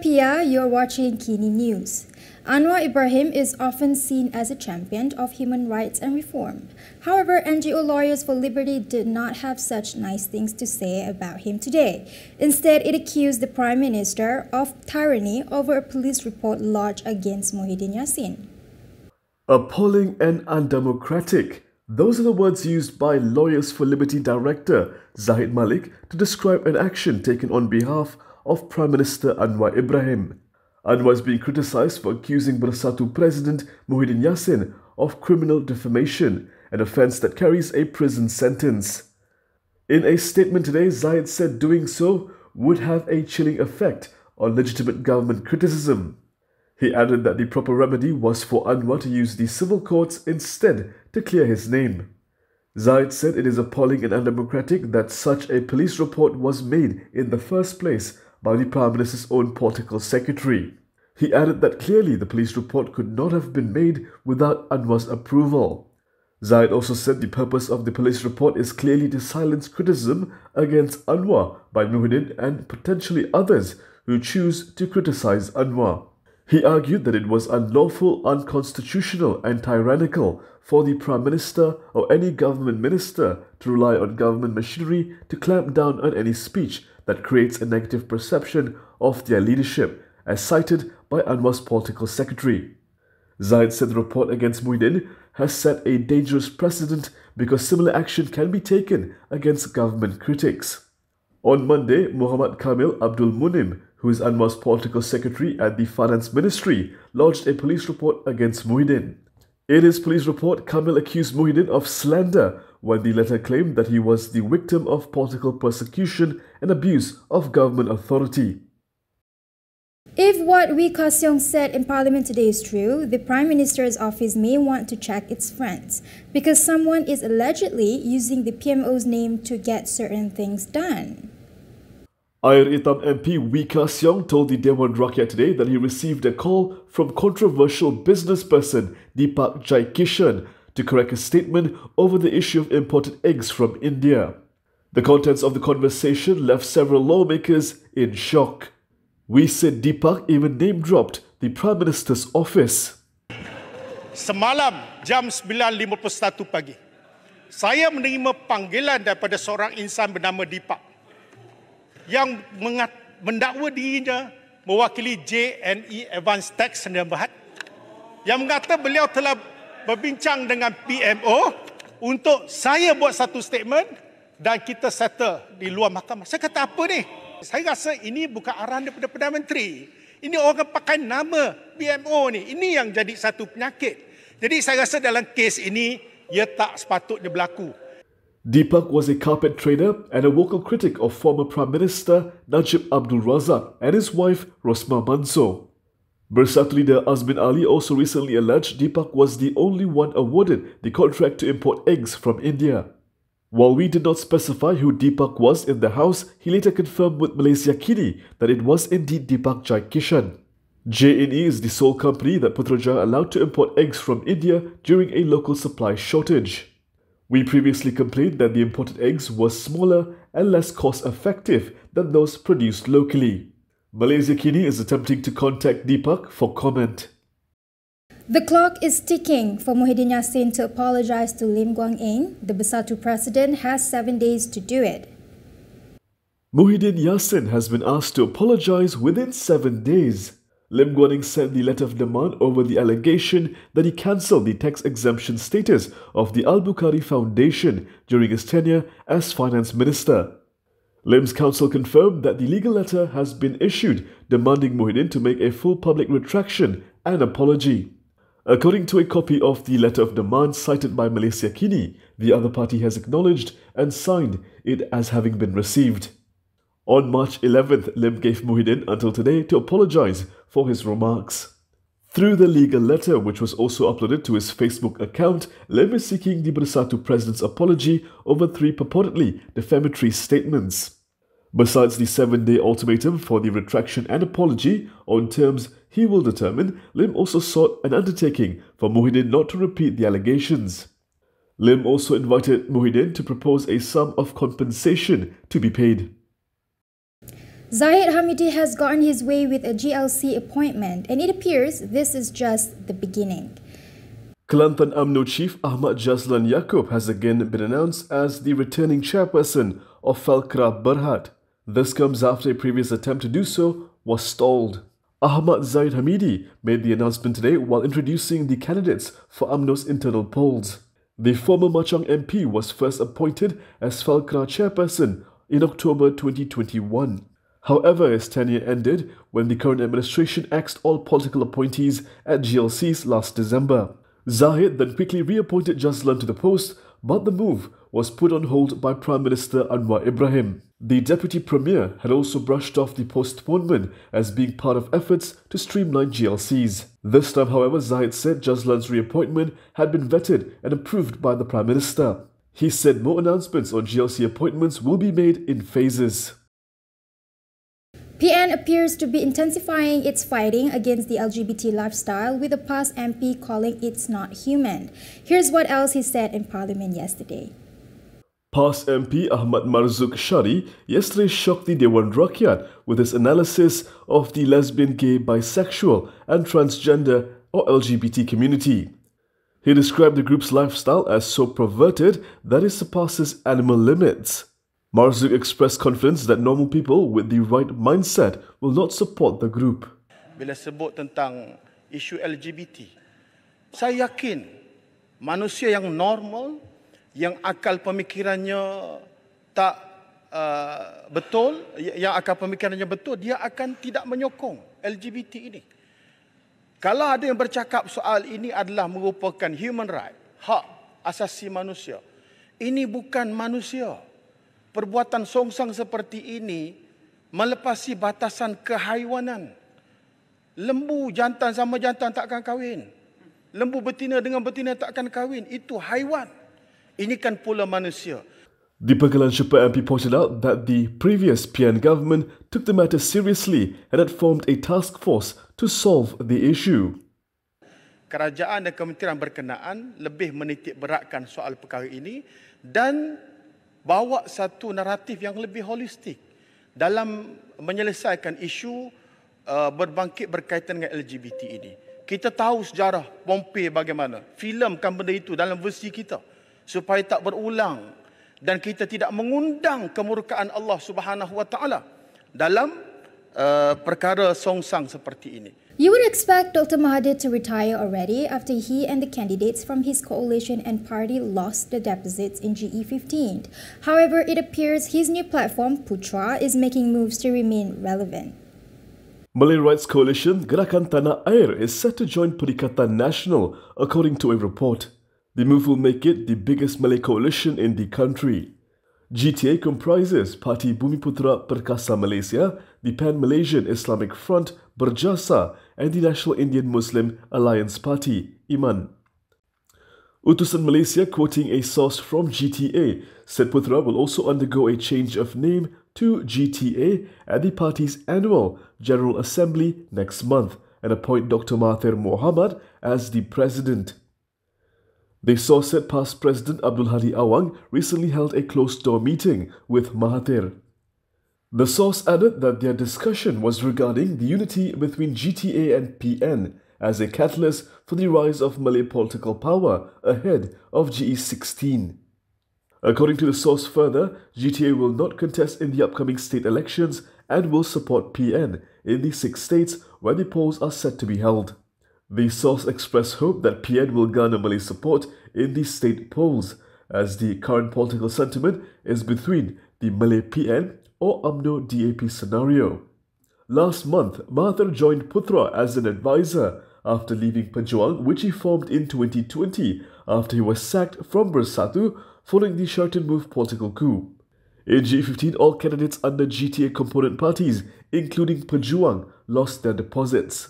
Pia, you're watching KiniNews. Anwar Ibrahim is often seen as a champion of human rights and reform. However, NGO Lawyers for Liberty did not have such nice things to say about him today. Instead, it accused the Prime Minister of tyranny over a police report lodged against Muhyiddin Yassin. Appalling and undemocratic. Those are the words used by Lawyers for Liberty Director Zaid Malek to describe an action taken on behalf of Prime Minister Anwar Ibrahim. Anwar is being criticised for accusing Bersatu President Muhyiddin Yassin of criminal defamation, an offence that carries a prison sentence. In a statement today, Zahid said doing so would have a chilling effect on legitimate government criticism. He added that the proper remedy was for Anwar to use the civil courts instead to clear his name. Zahid said it is appalling and undemocratic that such a police report was made in the first place by the Prime Minister's own political secretary. He added that clearly the police report could not have been made without Anwar's approval. Zahid also said the purpose of the police report is clearly to silence criticism against Anwar by Muhyiddin and potentially others who choose to criticize Anwar. He argued that it was unlawful, unconstitutional and tyrannical for the Prime Minister or any government minister to rely on government machinery to clamp down on any speech that creates a negative perception of their leadership, as cited by Anwar's political secretary. Zahid said the report against Muhyiddin has set a dangerous precedent because similar action can be taken against government critics. On Monday, Muhammad Kamil Abdul Munim, who is Anwar's political secretary at the Finance Ministry, lodged a police report against Muhyiddin. In his police report, Kamil accused Muhyiddin of slander when the letter claimed that he was the victim of political persecution and abuse of government authority. If what Ka Siong said in Parliament today is true, the Prime Minister's office may want to check its friends because someone is allegedly using the PMO's name to get certain things done. Air Itam MP Ka Siong told the Dewan Rakyat today that he received a call from controversial businessperson Deepak Jaikishan to correct a statement over the issue of imported eggs from India. The contents of the conversation left several lawmakers in shock. We said Deepak even name-dropped the Prime Minister's office. Semalam jam 9.51 pagi, saya menerima panggilan daripada seorang insan bernama Deepak yang mendakwa dirinya mewakili JNE Advanced Tax and Berhad, yang mengata beliau telah berbincang dengan PMO untuk saya buat satu statement dan kita settle di luar mahkamah. Saya kata apa ni? Saya rasa ini bukan arahan daripada Perdana Menteri. Ini orang pakai nama PMO ni. Ini yang jadi satu penyakit. Jadi saya rasa dalam kes ini, ia tak sepatutnya berlaku. Deepak was a carpet trader and a vocal critic of former Prime Minister Najib Abdul Razak and his wife Rosmah Mansor. Bersatu leader Azmin Ali also recently alleged Deepak was the only one awarded the contract to import eggs from India. While we did not specify who Deepak was in the House, he later confirmed with Malaysia Kini that it was indeed Deepak Jaikishan. JNE is the sole company that Putra allowed to import eggs from India during a local supply shortage. We previously complained that the imported eggs were smaller and less cost-effective than those produced locally. Malaysia Kini is attempting to contact Deepak for comment. The clock is ticking for Muhyiddin Yassin to apologize to Lim Guang Eng. The Bersatu president has 7 days to do it. Muhyiddin Yassin has been asked to apologize within 7 days. Lim Guang Eng sent the letter of demand over the allegation that he cancelled the tax exemption status of the Al-Bukhari Foundation during his tenure as finance minister. Lim's counsel confirmed that the legal letter has been issued demanding Muhyiddin to make a full public retraction and apology. According to a copy of the letter of demand cited by Malaysia Kini, the other party has acknowledged and signed it as having been received. On March 11th, Lim gave Muhyiddin until today to apologize for his remarks. Through the legal letter, which was also uploaded to his Facebook account, Lim is seeking the Bersatu president's apology over 3 purportedly defamatory statements. Besides the 7-day ultimatum for the retraction and apology on terms he will determine, Lim also sought an undertaking for Muhyiddin not to repeat the allegations. Lim also invited Muhyiddin to propose a sum of compensation to be paid. Zahid Hamidi has gotten his way with a GLC appointment, and it appears this is just the beginning. Kelantan UMNO Chief Ahmad Jazlan Yaakob has again been announced as the returning chairperson of Felkra Berhad. This comes after a previous attempt to do so was stalled. Ahmad Zaid Hamidi made the announcement today while introducing the candidates for UMNO's internal polls. The former Machang MP was first appointed as Felkra chairperson in October 2021. However, his tenure ended when the current administration axed all political appointees at GLCs last December. Zahid then quickly reappointed Jazlan to the post, but the move was put on hold by Prime Minister Anwar Ibrahim. The Deputy Premier had also brushed off the postponement as being part of efforts to streamline GLCs. This time, however, Zahid said Jazlan's reappointment had been vetted and approved by the Prime Minister. He said more announcements on GLC appointments will be made in phases. PN appears to be intensifying its fighting against the LGBT lifestyle, with a past MP calling it's not human. Here's what else he said in Parliament yesterday. Past MP Ahmad Marzuki yesterday shocked the Dewan Rakyat with his analysis of the lesbian, gay, bisexual and transgender or LGBT community. He described the group's lifestyle as so perverted that it surpasses animal limits. Marzuki expressed confidence that normal people with the right mindset will not support the group. Bila sebut tentang isu LGBT, saya yakin manusia yang normal, yang akal pemikirannya tak betul, yang akal pemikirannya betul, dia akan tidak menyokong LGBT ini. Kalau ada yang bercakap soal ini adalah merupakan human right, hak asasi manusia, ini bukan manusia. Perbuatan songsang seperti ini melepasi batasan kehaiwanan. Lembu jantan sama jantan takkan kahwin. Lembu betina dengan betina takkan kahwin. Itu haiwan. Ini kan pula manusia. The Pangkalan Shepherd MP pointed out that the previous PN government took the matter seriously and had formed a task force to solve the issue. Kerajaan dan kementerian berkenaan lebih menitik beratkan soal perkara ini dan bawa satu naratif yang lebih holistik dalam menyelesaikan isu berbangkit berkaitan dengan LGBT ini. Kita tahu sejarah Pompei bagaimana. Filemkan benda itu dalam versi kita supaya tak berulang dan kita tidak mengundang kemurkaan Allah Subhanahu Wa Taala dalam perkara songsang seperti ini. You would expect Dr. Mahathir to retire already after he and the candidates from his coalition and party lost the deposits in GE15. However, it appears his new platform, Putra, is making moves to remain relevant. Malay Rights Coalition Gerakan Tanah Air is set to join Perikatan Nasional, according to a report. The move will make it the biggest Malay coalition in the country. GTA comprises Parti Bumi Putra Perkasa Malaysia, the Pan-Malaysian Islamic Front Berjasa and the National Indian Muslim Alliance Party, IMAN. Utusan Malaysia, quoting a source from GTA, said Putra will also undergo a change of name to GTA at the party's annual General Assembly next month and appoint Dr. Mahathir Mohamad as the president. The source said past President Abdul Hadi Awang recently held a closed-door meeting with Mahathir. The source added that their discussion was regarding the unity between GTA and PN as a catalyst for the rise of Malay political power ahead of GE16. According to the source further, GTA will not contest in the upcoming state elections and will support PN in the 6 states where the polls are set to be held. The source expressed hope that PN will garner Malay support in the state polls, as the current political sentiment is between the Malay PN or UMNO DAP scenario. Last month, Mahathir joined Putra as an advisor after leaving Pejuang, which he formed in 2020 after he was sacked from Bersatu following the Sheraton Move political coup. In G15, all candidates under GTA component parties, including Pejuang, lost their deposits.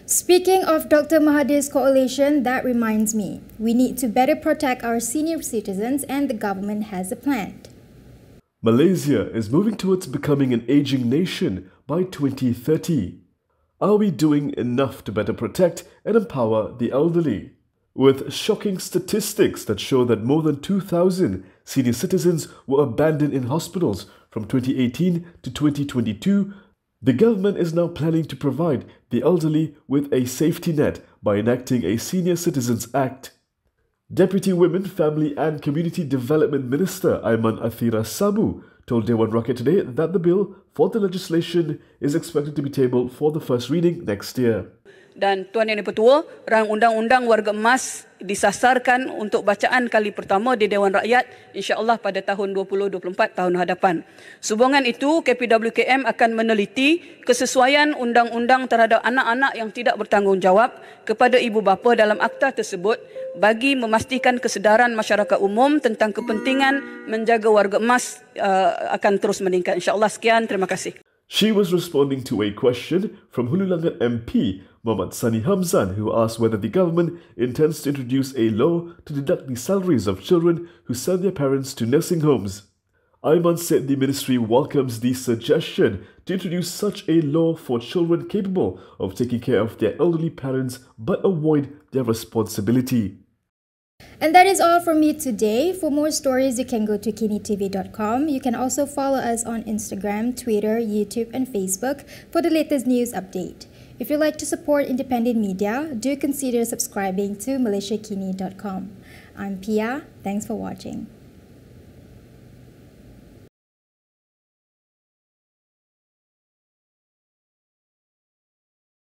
Speaking of Dr. Mahathir's coalition, that reminds me, we need to better protect our senior citizens, and the government has a plan. Malaysia is moving towards becoming an aging nation by 2030. Are we doing enough to better protect and empower the elderly? With shocking statistics that show that more than 2,000 senior citizens were abandoned in hospitals From 2018 to 2022, the government is now planning to provide the elderly with a safety net by enacting a Senior Citizens Act. Deputy Women, Family and Community Development Minister Aiman Athira Sabu told Dewan Rakyat today that the bill for the legislation is expected to be tabled for the first reading next year. Dan Tuan Yang Dipertua, rang undang-undang warga emas disasarkan untuk bacaan kali pertama di Dewan Rakyat insya-Allah pada tahun 2024 tahun hadapan. Sehubungan itu KPWKM akan meneliti kesesuaian undang-undang terhadap anak-anak yang tidak bertanggungjawab kepada ibu bapa dalam akta tersebut bagi memastikan kesedaran masyarakat umum tentang kepentingan menjaga warga emas akan terus meningkat. Insya-Allah. Sekian, terima kasih. She was responding to a question from Hululangan MP Muhammad Sani Hamzan, who asked whether the government intends to introduce a law to deduct the salaries of children who send their parents to nursing homes. Aiman said the ministry welcomes the suggestion to introduce such a law for children capable of taking care of their elderly parents but avoid their responsibility. And that is all from me today. For more stories, you can go to KiniTV.com. You can also follow us on Instagram, Twitter, YouTube, and Facebook for the latest news update. If you'd like to support independent media, do consider subscribing to MalaysiaKini.com. I'm Pia. Thanks for watching.